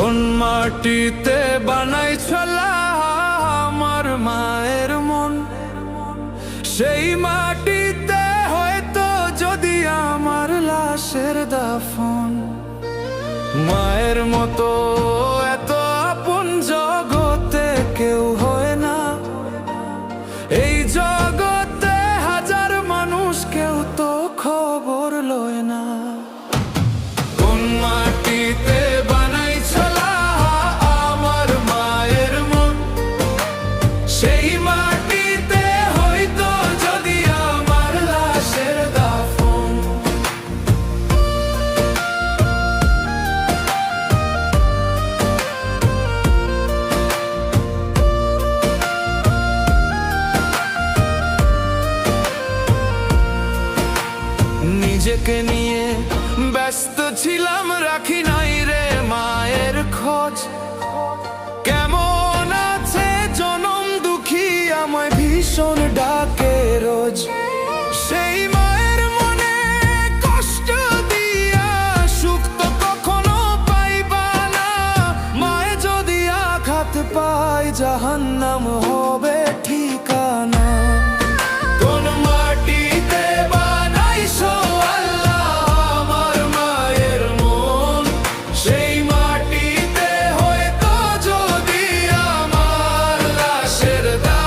কোন মাটিতে বানাইছিল আমার মায়ের মন, সেই মাটিতে হয়তো যদি আমার লাশের দাফন। মায়ের মতো এত আপন জগতে কেউ হয় না, এই জগতে হাজার মানুষ কেউ তো খবর লয় না। কোন মাটিতে বানাইছিল আমার মায়ের মন, সেই মাটিতে হয়তো যদি আমার লাশের দাফন। নিজেকে নিয়ে ব্যস্ত ছিলাম, রাখি নাই রে মায়ের খোঁজ। কেমন আছে জনম দুঃখী আমায় ভীষণ ডাকে রোজ। সেই মায়ের মনে কষ্ট দিয়া সুখ তো কখনো পাইবা না, মায়ে যদি আঘাত পায় জাহান্নাম হবে ঠিকানা। কোন মাটিতে বানাইছো আল্লাহ আমার মায়ের মন, সেই মাটিতে হয়তো যদি আমার লাশের দাফন।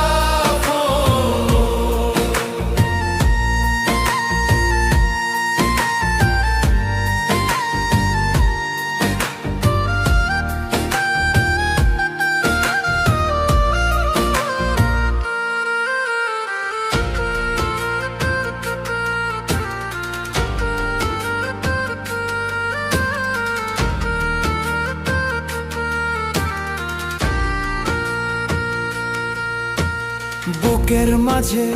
বুকের মাঝে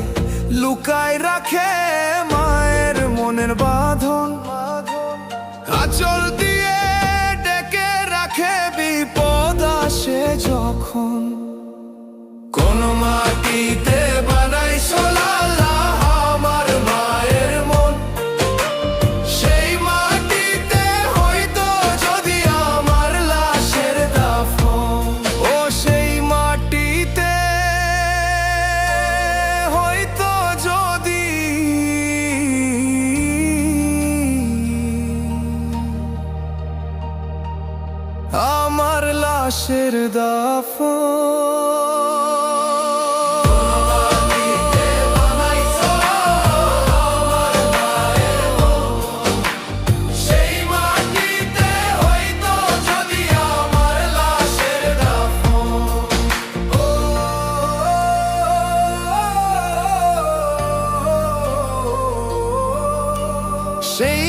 লুকায় রাখে মায়ের মনের বাঁধন, আঁচল দিয়ে ডেকে রাখে বিপদ আসে যখন। কোন মাটিতে বানাইছো আল্লাহ আমার মায়ের মন, সেই মাটিতে হয়তো যদি আমার লাশের দাফন। ও সেই মাটিতে হয়তো যদি আমার লাশের দাফন। সেই